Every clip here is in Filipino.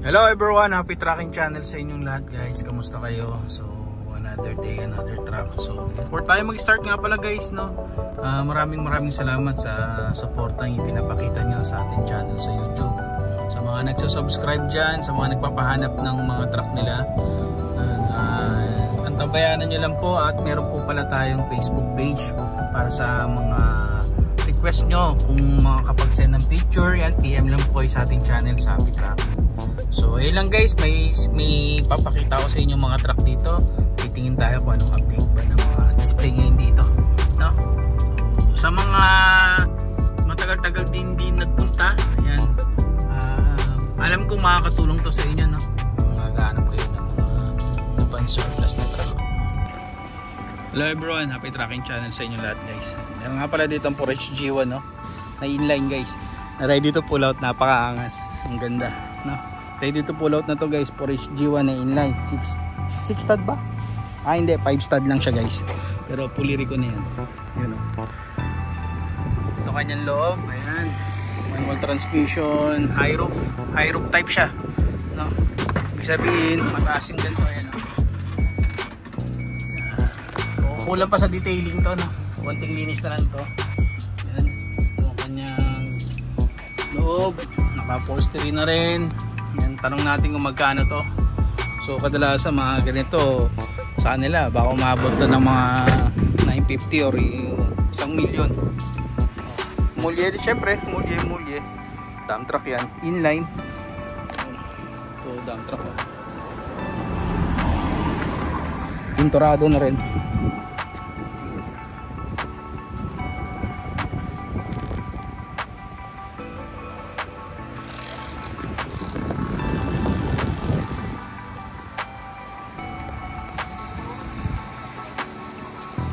Hello everyone, happy tracking channel sa inyong lahat guys. Kamusta kayo? So another day, another track. So before tayo mag-start nga pala guys, no, maraming salamat sa suportang ipinapakita nyo sa ating channel sa YouTube. Sa mga nagsusubscribe dyan, sa mga nagpapahanap ng mga track nila, antabayanan nyo lang po. At meron po pala tayong Facebook page para sa mga request nyo. Kung makakapag-send ng picture, yan, PM lang po kayo sa ating channel sa Happy Tracking. So ayun lang guys, may papakita ko sa inyo mga truck dito. Titingin tayo kung anong update ba ng mga display ngayon dito, no? Sa mga matagal-tagal din nagpunta, ayan, alam kong makakatulong to sa inyo, no? Maghahanap kayo ng mga pan-surplus na truck. Hello everyone, happy tracking channel sa inyo lahat guys. Meron nga pala dito ang Porsche G1, no? Na inline guys, na ready to pull out, napakaangas, ang ganda, no? Ready to pull out na to guys, Porsche G1 na inline. 6 stud ba? Hindi, 5 stud lang siya guys. Pero fully recon na yan. Yun, ito kanyang loob, ayan. Manual transmission, high roof type siya, no? Ibig sabihin, mataas yung ganito, ayan. Kulang pa sa detailing to, no? Konting linis na lang to. Ayan, ito kanyang loob, naka-upholstery na rin. Yan, tanong natin kung magkano to. So kadalasan mga ganito sa kanila baka umabot na ng mga 950 or 1 million. Mulye, syempre mulye dump truck yan, inline. Ito dump truck, pinturado na rin.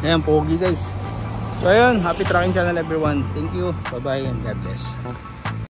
Ayan, pogi guys. So ayun, happy tracking channel everyone. Thank you, bye bye and God bless.